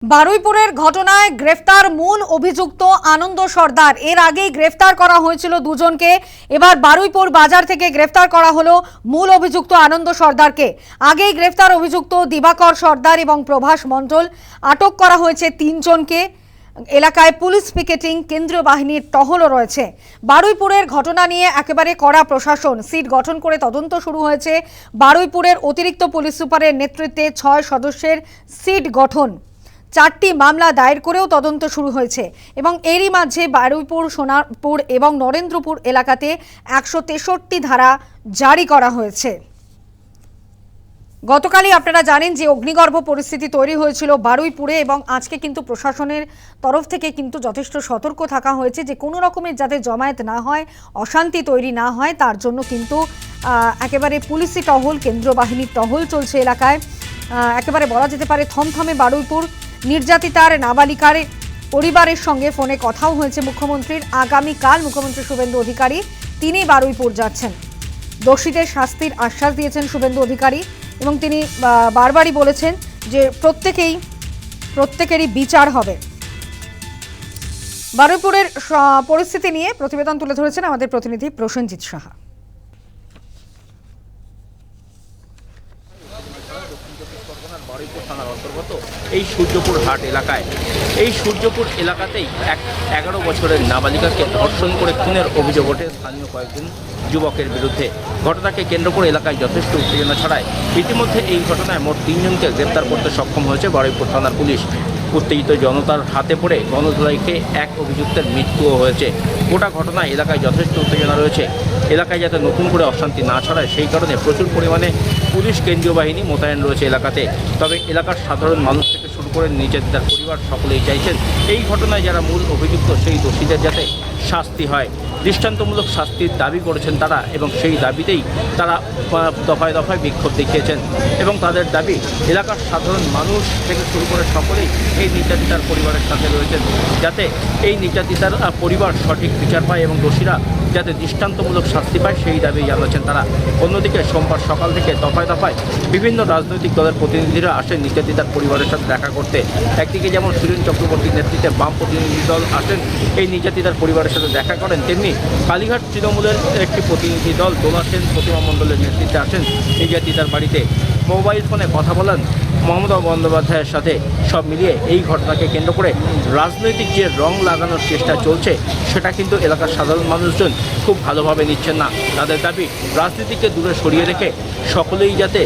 বারুইপুরের ঘটনায় গ্রেফতার মূল অভিযুক্ত আনন্দ সর্দার। এর আগেই গ্রেফতার করা হয়েছিল দুজনকে। এবার বারুইপুর বাজার থেকে গ্রেফতার করা হলো মূল অভিযুক্ত আনন্দ সর্দারকে। আগেই গ্রেফতার অভিযুক্ত দিবাকর সর্দার এবং প্রভাস মণ্ডল। আটক করা হয়েছে তিনজনকে। এলাকায় পুলিশ পিকেটিং, কেন্দ্রীয় বাহিনীর টহলও রয়েছে। বারুইপুরের ঘটনা নিয়ে একেবারে কড়া প্রশাসন। সিট গঠন করে তদন্ত শুরু হয়েছে। বারুইপুরের অতিরিক্ত পুলিশ সুপারের নেতৃত্বে 6 সদস্যের সিট গঠন। 4টি মামলা দায়ের করেও তদন্ত শুরু হয়েছে এবং এরই মাঝে বারুইপুর, সোনারপুর এবং নরেন্দ্রপুর এলাকাতে 163 ধারা জারি করা হয়েছে। গতকালই আপনারা জানেন যে অগ্নিগর্ভ পরিস্থিতি তৈরি হয়েছিল বারুইপুরে এবং আজকে কিন্তু প্রশাসনের তরফ থেকে কিন্তু যথেষ্ট সতর্ক থাকা হয়েছে যে কোনো রকমের যাতে জমায়েত না হয়, অশান্তি তৈরি না হয়, তার জন্য কিন্তু একেবারে পুলিশি টহল, কেন্দ্রীয় বাহিনীর টহল চলছে এলাকায়। একেবারে বলা যেতে পারে থমথমে বারুইপুর। নির্যাতিতার নাবালিকার পরিবারের সঙ্গে ফোনে কথাও হয়েছে মুখ্যমন্ত্রীর। আগামীকাল মুখ্যমন্ত্রী শুভেন্দু অধিকারী তিনি বারুইপুর যাচ্ছেন। দোষীদের শাস্তির আশ্বাস দিয়েছেন শুভেন্দু অধিকারী এবং তিনি বারবারই বলেছেন যে প্রত্যেকেরই বিচার হবে। বারুইপুরের পরিস্থিতি নিয়ে প্রতিবেদন তুলে ধরেছেন আমাদের প্রতিনিধি প্রসেনজিৎ সাহা। বারুইপুর থানার অন্তর্গত এই সূর্যপুর হাট এলাকাতেই এক 11 বছরের নাবালিকাকে ধর্ষণ করে খুনের অভিযোগ ওঠে স্থানীয় কয়েকজন যুবকের বিরুদ্ধে। ঘটনাকে কেন্দ্র করে এলাকায় যথেষ্ট উত্তেজনা ছড়ায়। ইতিমধ্যে এই ঘটনায় মোট 3 জনকে গ্রেপ্তার করতে সক্ষম হয়েছে বারুইপুর থানার পুলিশ। উত্তেজিত জনতার হাতে পড়ে গণধোলাইকে এক অভিযুক্তের মৃত্যুও হয়েছে। গোটা ঘটনায় এলাকায় যথেষ্ট উত্তেজনা রয়েছে। এলাকায় যাতে নতুন করে অশান্তি না ছড়ায় সেই কারণে প্রচুর পরিমাণে পুলিশ, কেন্দ্রীয় বাহিনী মোতায়েন রয়েছে এলাকাতে। তবে এলাকার সাধারণ মানুষ থেকে শুরু করে নির্যাতিতার পরিবার সকলেই চাইছেন এই ঘটনায় যারা মূল অভিযুক্ত সেই দোষীদের যাতে শাস্তি হয়। দৃষ্টান্তমূলক শাস্তির দাবি করেছেন তারা এবং সেই দাবিতেই তারা দফায় দফায় বিক্ষোভ দেখিয়েছেন এবং তাদের দাবি এলাকার সাধারণ মানুষ থেকে শুরু করে সকলেই এই নির্যাতিতার পরিবারের সাথে রয়েছেন, যাতে এই নির্যাতিতার পরিবার সঠিক বিচার পায় এবং দোষীরা যাতে দৃষ্টান্তমূলক শাস্তি পায় সেই দাবি জানাচ্ছেন তারা। অন্যদিকে সোমবার সকাল থেকে দফায় দফায় বিভিন্ন রাজনৈতিক দলের প্রতিনিধিরা আসেন নির্যাতিতার পরিবারের সাথে দেখা করতে। একদিকে যেমন সুরেন চক্রবর্তীর নেতৃত্বে বাম প্রতিনিধি দল আসেন এই নির্যাতিতার পরিবারের সাথে দেখা করেন, তেমনি কালীঘাট তৃণমূলের একটি প্রতিনিধি দল দোলা সেন, প্রতিমা মণ্ডলের নেতৃত্বে আসেন নির্যাতিতার বাড়িতে। মোবাইল ফোনে কথা বলেন মমতা বন্দ্যোপাধ্যায়ের সাথে। সব মিলিয়ে এই ঘটনাকে কেন্দ্র করে রাজনৈতিক যে রং লাগানোর চেষ্টা চলছে সেটা কিন্তু এলাকার সাধারণ মানুষজন খুব ভালোভাবে নিচ্ছেন না। তাদের দাবি রাজনীতিকে দূরে সরিয়ে রেখে সকলেই যাতে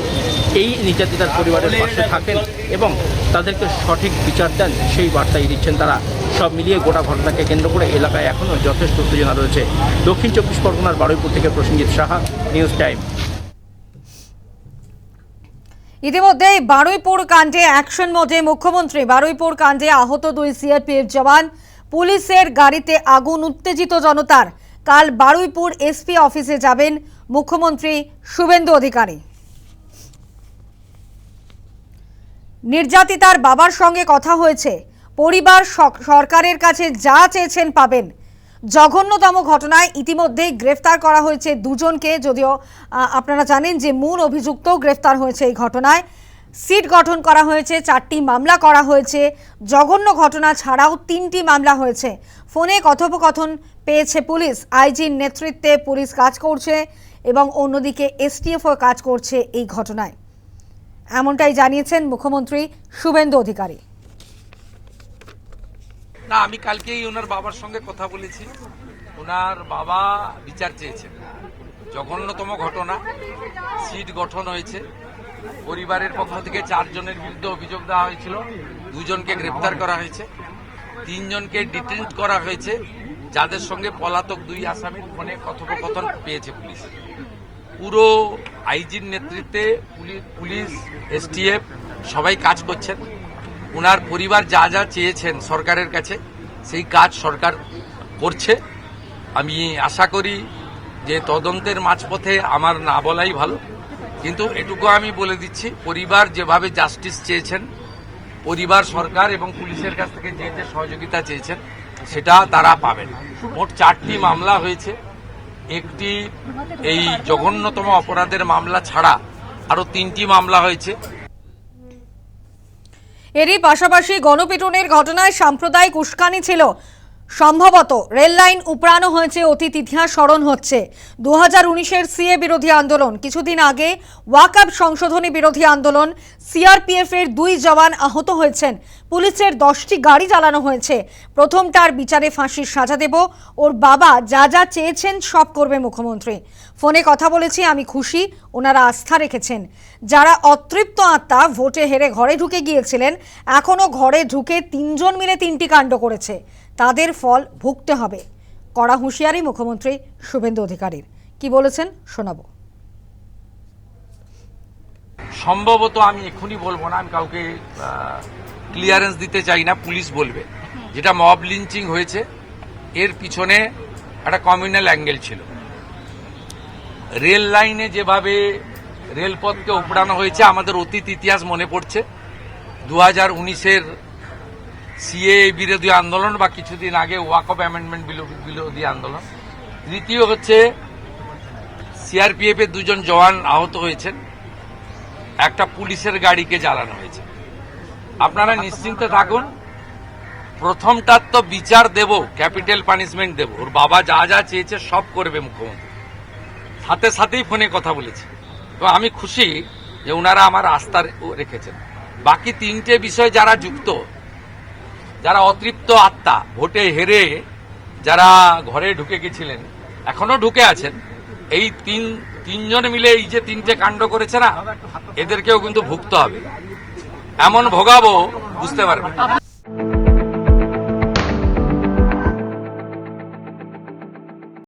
এই নির্যাতিতার পরিবারের পাশে থাকেন এবং তাদেরকে সঠিক বিচার দেন সেই বার্তাই দিচ্ছেন তারা। সব মিলিয়ে গোটা ঘটনাকে কেন্দ্র করে এলাকায় এখনও যথেষ্ট উত্তেজনা রয়েছে। দক্ষিণ 24 পরগনার বারুইপুর থেকে প্রসেনজিৎ সাহা, নিউজ টাইম। ইতিমধ্যে বারুইপুর কাণ্ডে অ্যাকশন মোডে মুখ্যমন্ত্রী। বারুইপুর কাণ্ডে আহত 2 সিআরপিএফ জওয়ান, পুলিশের গাড়িতে আগুন, উত্তেজিত জনতার। কাল বারুইপুর এসপি অফিসে যাবেন মুখ্যমন্ত্রী শুভেন্দু অধিকারী। নির্যাতিতার বাবার সঙ্গে কথা হয়েছে। পরিবার সরকারের কাছে যা চেয়েছেন পাবেন। জঘন্যতম ঘটনায় ইতিমধ্যেই গ্রেফতার করা হয়েছে 2 জনকে, যদিও আপনারা জানেন যে মূল অভিযুক্তও গ্রেফতার হয়েছে এই ঘটনায়। সিট গঠন করা হয়েছে, 4টি মামলা করা হয়েছে। জঘন্য ঘটনা ছাড়াও 3টি মামলা হয়েছে। ফোনে কথোপকথন পেয়েছে পুলিশ। আইজির নেতৃত্বে পুলিশ কাজ করছে এবং অন্যদিকে এসটিএফও কাজ করছে এই ঘটনায়, এমনটাই জানিয়েছেন মুখ্যমন্ত্রী শুভেন্দু অধিকারী। না, আমি কালকেই ওনার বাবার সঙ্গে কথা বলেছি। ওনার বাবা বিচার চেয়েছেন। জঘন্যতম ঘটনা, সিট গঠন হয়েছে। পরিবারের পক্ষ থেকে 4 জনের বিরুদ্ধে অভিযোগ দেওয়া হয়েছিল। 2 জনকে গ্রেপ্তার করা হয়েছে, 3 জনকে ডিটেইন করা হয়েছে, যাদের সঙ্গে পলাতক 2 আসামির ফোনে কথোপকথন পেয়েছে পুলিশ। পুরো আইজির নেতৃত্বে পুলিশ, এসটিএফ সবাই কাজ করছেন। ওনার পরিবার যা যা চেয়েছেন সরকারের কাছে সেই কাজ সরকার করছে। আমি আশা করি যে তদন্তের মাঝপথে আমার না বলাই ভালো, কিন্তু এটুকু আমি বলে দিচ্ছি, পরিবার যেভাবে জাস্টিস চেয়েছেন, পরিবার সরকার এবং পুলিশের কাছ থেকে যে যে সহযোগিতা চেয়েছেন সেটা তারা পাবেন। মোট 4টি মামলা হয়েছে। একটি এই জঘন্যতম অপরাধের মামলা ছাড়া আরো 3টি মামলা হয়েছে। এরই পাশাপাশি গণপিটুনির ঘটনায় সাম্প্রদায়িক উস্কানি ছিল। সম্ভবত রেল লাইন উপড়ানো হয়েছে, অতীত ইতিহাস স্মরণ হচ্ছে। 2019-এর সিএ বিরোধী আন্দোলন, কিছুদিন আগে ওয়াকআপ সংশোধনী বিরোধী আন্দোলন, সিআরপিএফ-এর 2 জওয়ান আহত হয়েছেন, পুলিশের 10টি গাড়ি জ্বালানো হয়েছে। প্রথমটার বিচারে ফাঁসির সাজা দেব, ওর বাবা যা যা চেয়েছেন সব করবে মুখ্যমন্ত্রী। ফোনে কথা বলেছি, আমি খুশি, ওনারা আস্থা রেখেছেন। যারা অতৃপ্ত আত্মা ভোটে হেরে ঘরে ঢুকে গিয়েছিলেন, এখনো ঘরে ঢুকে 3 জন মিলে 3টি কাণ্ড করেছে, তাদের ফল ভুগতে হবে। কড়া হুঁশিয়ারি মুখ্যমন্ত্রী শুভেন্দু অধিকারীর। কি বলেছেন শোনাবো। সম্ভবত আমি এক্ষুনি বলবো না, আমি কাউকে ক্লিয়ারেন্স দিতে চাই না, পুলিশ বলবে। যেটা মব লিঞ্চিং হয়েছে এর পিছনে একটা কমিউনাল অ্যাঙ্গেল ছিল। রেল লাইনে যেভাবে রেলপথকে উপড়ানো হয়েছে, আমাদের অতীত ইতিহাস মনে পড়ছে। 2019-এর সিএ বিরোধী আন্দোলন বা কিছুদিন আগে ওয়াকআপ অ্যামেন্ডমেন্ট বিরোধী আন্দোলন। তৃতীয় হচ্ছে সিআরপিএফ-এর 2 জন জওয়ান আহত হয়েছেন, একটা পুলিশের গাড়িকে জ্বালানো হয়েছে। আপনারা নিশ্চিন্তে থাকুন, প্রথমটার তো বিচার দেব, ক্যাপিটাল পানিশমেন্ট দেব। ওর বাবা যা যা চেয়েছে সব করবে মুখ্যমন্ত্রী। সাথে সাথেই ফোনে কথা বলেছি, তো আমি খুশি যে ওনারা আমার আস্থা রেখেছেন। বাকি 3টে বিষয় যারা যুক্ত, যারা অতৃপ্ত আত্মা, ভোটে হেরে যারা ঘরে ঢুকে গেছিলেন, এখনো ঢুকে আছেন, এই তিনজন মিলে এই যে 3টে কাণ্ড করেছে না, এদেরকেও কিন্তু ভুগতে হবে। এমন ভোগাবো বুঝতে পারবে।